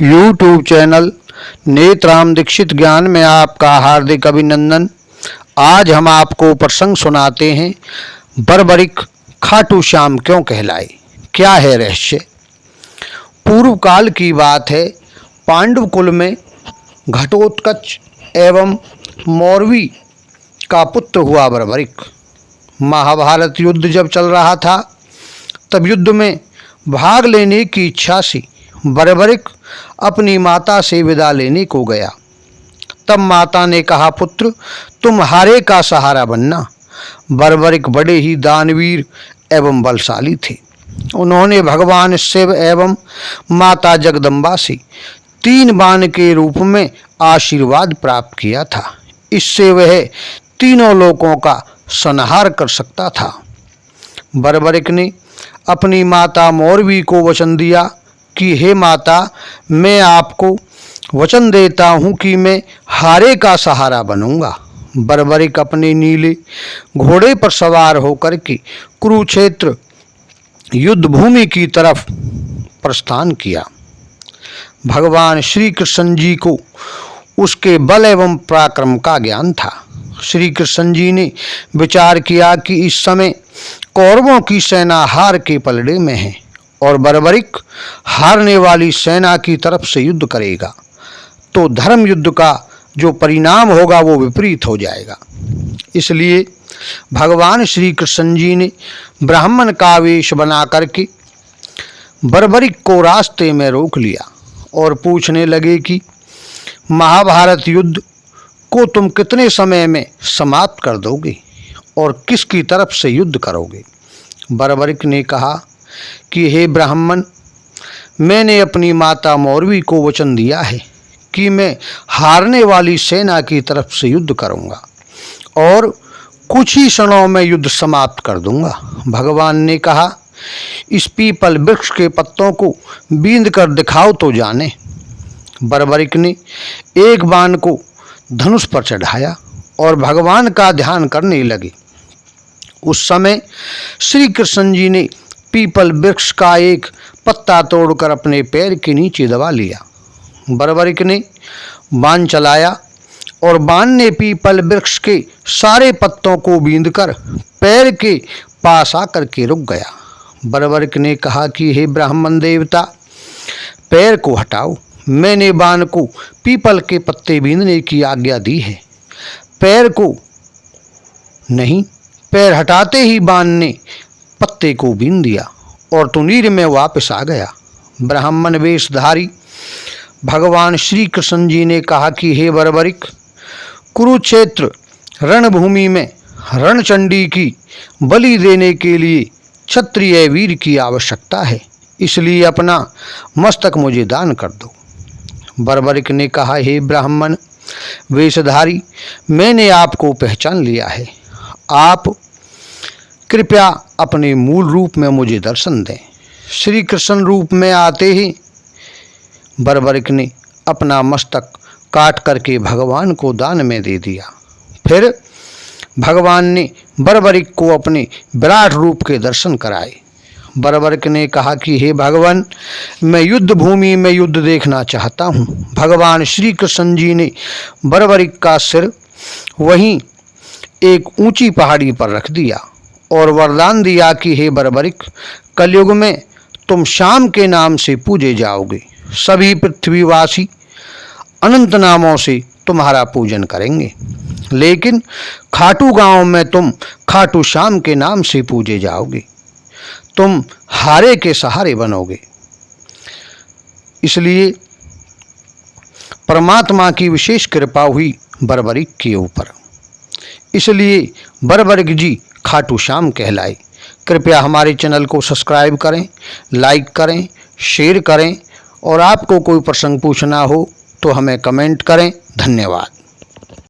YouTube channel Netram Dixit ज्ञान में आपका हार्दिक अभिनंदन। आज हम आपको प्रसंग सुनाते हैं, बर्बरिक खाटू श्याम क्यों कहलाए, क्या है रहस्य। पूर्व काल की बात है। पांडव कुल में घटोत्कच एवं मौरवी का पुत्र हुआ बर्बरिक। महाभारत युद्ध जब चल रहा था तब युद्ध में भाग लेने की इच्छा से बर्बरिक अपनी माता से विदा लेने को गया। तब माता ने कहा, पुत्र तुम हारे का सहारा बनना। बर्बरिक बड़े ही दानवीर एवं बलशाली थे। उन्होंने भगवान शिव एवं माता जगदम्बा से 3 बाण के रूप में आशीर्वाद प्राप्त किया था। इससे वह तीनों लोकों का संहार कर सकता था। बर्बरिक ने अपनी माता मौरवी को वचन दिया कि हे माता, मैं आपको वचन देता हूँ कि मैं हारे का सहारा बनूंगा। बर्बरिक अपने नीले घोड़े पर सवार होकर के कुरुक्षेत्र युद्ध भूमि की तरफ प्रस्थान किया। भगवान श्री कृष्ण जी को उसके बल एवं पराक्रम का ज्ञान था। श्री कृष्ण जी ने विचार किया कि इस समय कौरवों की सेना हार के पलड़े में है और बर्बरिक हारने वाली सेना की तरफ से युद्ध करेगा तो धर्म युद्ध का जो परिणाम होगा वो विपरीत हो जाएगा। इसलिए भगवान श्री कृष्ण जी ने ब्राह्मण का वेश बना करके बर्बरिक को रास्ते में रोक लिया और पूछने लगे कि महाभारत युद्ध को तुम कितने समय में समाप्त कर दोगे और किसकी तरफ से युद्ध करोगे। बर्बरिक ने कहा कि हे ब्राह्मण, मैंने अपनी माता मौरवी को वचन दिया है कि मैं हारने वाली सेना की तरफ से युद्ध करूंगा और कुछ ही क्षणों में युद्ध समाप्त कर दूंगा। भगवान ने कहा, इस पीपल वृक्ष के पत्तों को बींद कर दिखाओ तो जाने। बर्बरिक ने एक बाण को धनुष पर चढ़ाया और भगवान का ध्यान करने लगे। उस समय श्री कृष्ण जी ने पीपल वृक्ष का एक पत्ता तोड़कर अपने पैर के नीचे दबा लिया। बर्बरिक ने बाण चलाया और बाण ने पीपल वृक्ष के सारे पत्तों को बींदकर पैर के पास आकर के रुक गया। बर्बरिक ने कहा कि हे ब्राह्मण देवता, पैर को हटाओ। मैंने बाण को पीपल के पत्ते बींदने की आज्ञा दी है, पैर को नहीं। पैर हटाते ही बाण ने पत्ते को बीन दिया और तुनीर में वापस आ गया। ब्राह्मण वेशधारी भगवान श्री कृष्ण जी ने कहा कि हे बर्बरिक, कुरुक्षेत्र रणभूमि में रणचंडी की बलि देने के लिए क्षत्रिय वीर की आवश्यकता है, इसलिए अपना मस्तक मुझे दान कर दो। बर्बरिक ने कहा, हे ब्राह्मण वेशधारी, मैंने आपको पहचान लिया है। आप कृपया अपने मूल रूप में मुझे दर्शन दें। श्री कृष्ण रूप में आते ही बर्बरिक ने अपना मस्तक काट करके भगवान को दान में दे दिया। फिर भगवान ने बर्बरिक को अपने विराट रूप के दर्शन कराए। बर्बरिक ने कहा कि हे भगवान, मैं युद्ध भूमि में युद्ध देखना चाहता हूँ। भगवान श्री कृष्ण जी ने बर्बरिक का सिर वहीं एक ऊंची पहाड़ी पर रख दिया और वरदान दिया कि हे बर्बरिक, कलयुग में तुम श्याम के नाम से पूजे जाओगे। सभी पृथ्वीवासी अनंत नामों से तुम्हारा पूजन करेंगे, लेकिन खाटू गांव में तुम खाटू श्याम के नाम से पूजे जाओगे। तुम हारे के सहारे बनोगे। इसलिए परमात्मा की विशेष कृपा हुई बर्बरिक के ऊपर, इसलिए बर्बरिक जी खाटू श्याम कहलाए। कृपया हमारे चैनल को सब्सक्राइब करें, लाइक करें, शेयर करें और आपको कोई प्रसंग पूछना हो तो हमें कमेंट करें। धन्यवाद।